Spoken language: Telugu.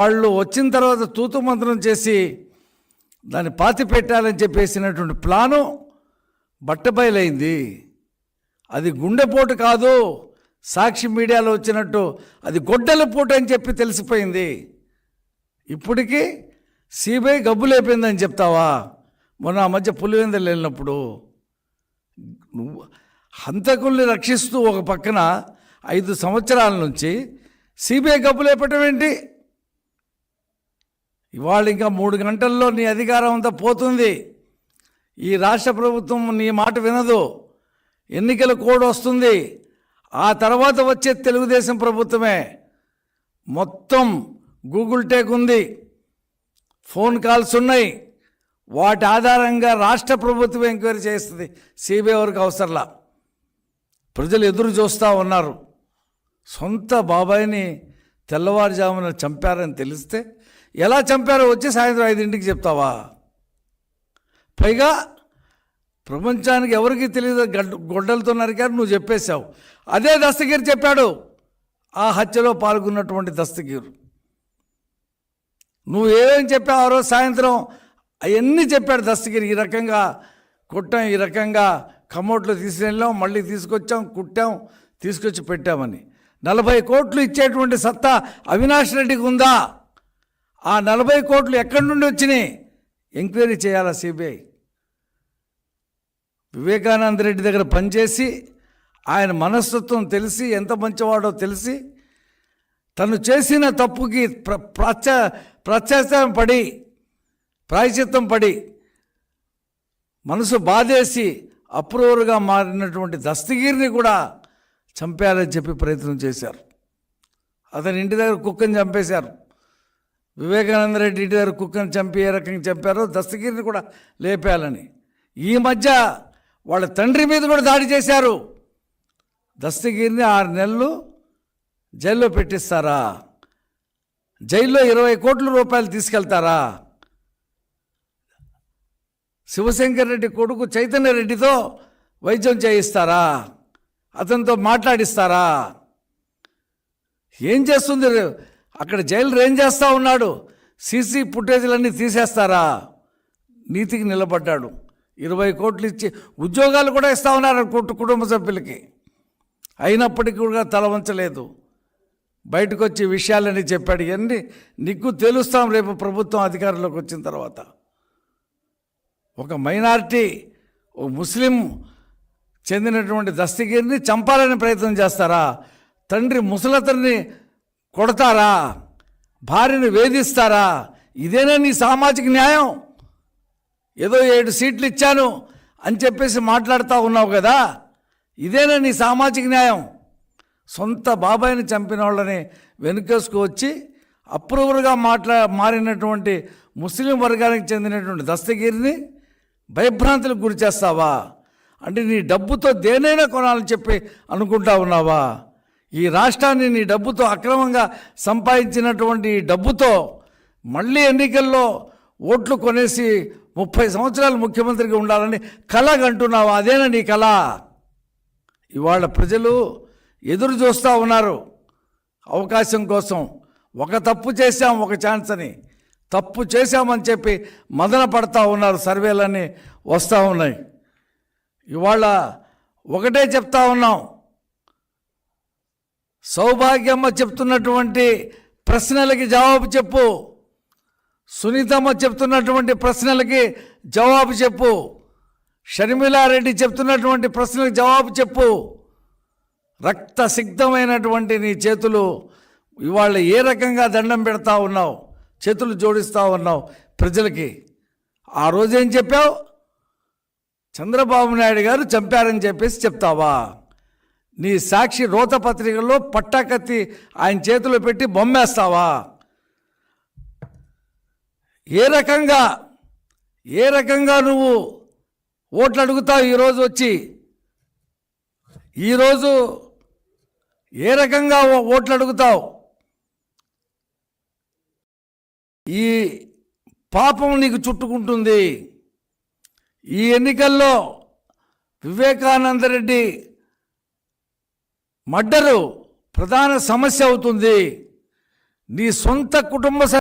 వాళ్ళు వచ్చిన తర్వాత తూతు మంత్రం చేసి దాన్ని పాతి పెట్టాలని చెప్పేసినటువంటి ప్లాను బట్టబయలైంది. అది గుండెపోటు కాదు, సాక్షి మీడియాలో వచ్చినట్టు అది గొడ్డల పోటు అని చెప్పి తెలిసిపోయింది. ఇప్పటికీ సిబిఐ గబ్బు లేపిందని చెప్తావా? మొన్న ఆ మధ్య పులివెందులు వెళ్ళినప్పుడు నువ్వు హంతకుల్ని రక్షిస్తూ ఒక పక్కన 5 సంవత్సరాల నుంచి సిబిఐ గబ్బు లేపటం ఏంటి? ఇవాళ ఇంకా 3 గంటల్లో నీ అధికారం అంతా పోతుంది. ఈ రాష్ట్ర ప్రభుత్వం నీ మాట వినదు. ఎన్నికల కోడ్ వస్తుంది. ఆ తర్వాత వచ్చే తెలుగుదేశం ప్రభుత్వమే. మొత్తం గూగుల్ టేక్ ఉంది, ఫోన్ కాల్స్ ఉన్నాయి. వాటి ఆధారంగా రాష్ట్ర ప్రభుత్వం ఎంక్వైరీ చేస్తుంది. సిబిఐ వరకు అవసరంలా. ప్రజలు ఎదురు చూస్తూ ఉన్నారు. సొంత బాబాయిని తెల్లవారుజామున చంపారని తెలిస్తే ఎలా చంపారో వచ్చి సాయంత్రం 5ంటికి చెప్తావా? పైగా ప్రపంచానికి ఎవరికి తెలియదు గొడ్డలతో నరికారు, నువ్వు చెప్పేశావు. అదే దస్తగిరి చెప్పాడు, ఆ హత్యలో పాల్గొన్నటువంటి దస్తగిరి. నువ్వు ఏమేం చెప్పావు ఆ రోజు సాయంత్రం అవన్నీ చెప్పాడు దస్తగిరి. ఈ రకంగా కొట్టాం, ఈ రకంగా కమోట్లో తీసుకెళ్ళాం, మళ్ళీ తీసుకొచ్చాం, కుట్టాం, తీసుకొచ్చి పెట్టామని. 40 కోట్లు ఇచ్చేటువంటి సత్తా అవినాష్ రెడ్డికి ఉందా? ఆ 40 కోట్లు ఎక్కడి నుండి వచ్చినాయి? ఎంక్వైరీ చేయాలా సిబిఐ. వివేకానంద రెడ్డి దగ్గర పనిచేసి ఆయన మనస్తత్వం తెలిసి ఎంత మంచివాడో తెలిసి తను చేసిన తప్పుకి ప్రాయశ్చిత్తం పడి మనసు బాధేసి అప్రూవర్గా మారినటువంటి దస్తగిరిని కూడా చంపేయాలని చెప్పి ప్రయత్నం చేశారు. అతని ఇంటి దగ్గర కుక్కని చంపేశారు. వివేకానంద రెడ్డి ఇంటి దగ్గర కుక్కని చంపి ఏ రకంగా చంపారో దస్తగిరిని కూడా లేపేయాలని. ఈ మధ్య వాళ్ళ తండ్రి మీద కూడా దాడి చేశారు. దస్తగిరిని 6 నెలలు జైల్లో పెట్టిస్తారా? జైల్లో 20 కోట్ల రూపాయలు తీసుకెళ్తారా? శివశంకర్ రెడ్డి కొడుకు చైతన్య రెడ్డితో వైద్యం చేయిస్తారా? అతనితో మాట్లాడిస్తారా? ఏం చేస్తుంది అక్కడ? జైలు ఏం చేస్తూ ఉన్నాడు? సీసీ ఫుటేజ్లన్నీ తీసేస్తారా? నీతికి నిలబడ్డాడు. 20 కోట్లు ఇచ్చి ఉద్యోగాలు కూడా ఇస్తూ ఉన్నారు కుటుంబ సభ్యులకి. అయినప్పటికీ కూడా తల వంచలేదు. బయటకు వచ్చి విషయాలని చెప్పాడు. ఇవన్నీ నీకు తెలుస్తాం రేపు ప్రభుత్వం అధికారంలోకి వచ్చిన తర్వాత. ఒక మైనారిటీ, ఒక ముస్లిం చెందినటువంటి దస్తగిరిని చంపాలని ప్రయత్నం చేస్తారా? తండ్రి ముసలతని కొడతారా? భార్యను వేధిస్తారా? ఇదేనా నీ సామాజిక న్యాయం? ఏదో 7 సీట్లు ఇచ్చాను అని చెప్పేసి మాట్లాడుతూ ఉన్నావు కదా, ఇదేనా నీ సామాజిక న్యాయం? సొంత బాబాయిని చంపిన వాళ్ళని వెనుకేసుకు వచ్చి అప్రూవర్గా మారినటువంటి ముస్లిం వర్గానికి చెందినటువంటి దస్తగిరిని భయభ్రాంతులకు గురి చేస్తావా? అంటే నీ డబ్బుతో దేనైనా కొనాలని చెప్పి అనుకుంటా ఉన్నావా? ఈ రాష్ట్రాన్ని నీ డబ్బుతో అక్రమంగా సంపాదించినటువంటి ఈ డబ్బుతో మళ్ళీ ఎన్నికల్లో ఓట్లు కొనేసి 30 సంవత్సరాలు ముఖ్యమంత్రిగా ఉండాలని కలగంటున్నావా? అదేనా నీ కళ? ఇవాళ ప్రజలు ఎదురు చూస్తూ ఉన్నారు అవకాశం కోసం. ఒక తప్పు చేశాం, ఒక ఛాన్స్ అని. తప్పు చేశామని చెప్పి మదన పడతా ఉన్నారు. సర్వేలన్నీ వస్తూ ఉన్నాయి. ఇవాళ ఒకటే చెప్తా ఉన్నాం, సౌభాగ్యమ్మ చెప్తున్నటువంటి ప్రశ్నలకి జవాబు చెప్పు, సునీతమ్మ చెప్తున్నటువంటి ప్రశ్నలకి జవాబు చెప్పు, షర్మిలారెడ్డి చెప్తున్నటువంటి ప్రశ్నలకు జవాబు చెప్పు. రక్తసిక్తమైనటువంటి నీ చేతులు ఇవాళ ఏ రకంగా దండం పెడతా ఉన్నావు, చేతులు జోడిస్తూ ఉన్నావు ప్రజలకి. ఆ రోజేం చెప్పావు? చంద్రబాబు నాయుడు గారు చంపారని చెప్పేసి చెప్తావా? నీ సాక్షి రోత పత్రికల్లో పట్టాకత్తి ఆయన చేతిలో పెట్టి బొమ్మేస్తావా? ఏ రకంగా నువ్వు ఓట్లు అడుగుతావు? ఈరోజు వచ్చి ఈరోజు ఏ రకంగా ఓట్లు అడుగుతావు? ఈ పాపం నీకు చుట్టుకుంటుంది. ఈ ఎన్నికల్లో వివేకానంద రెడ్డి మర్డరు ప్రధాన సమస్య అవుతుంది. నీ సొంత కుటుంబ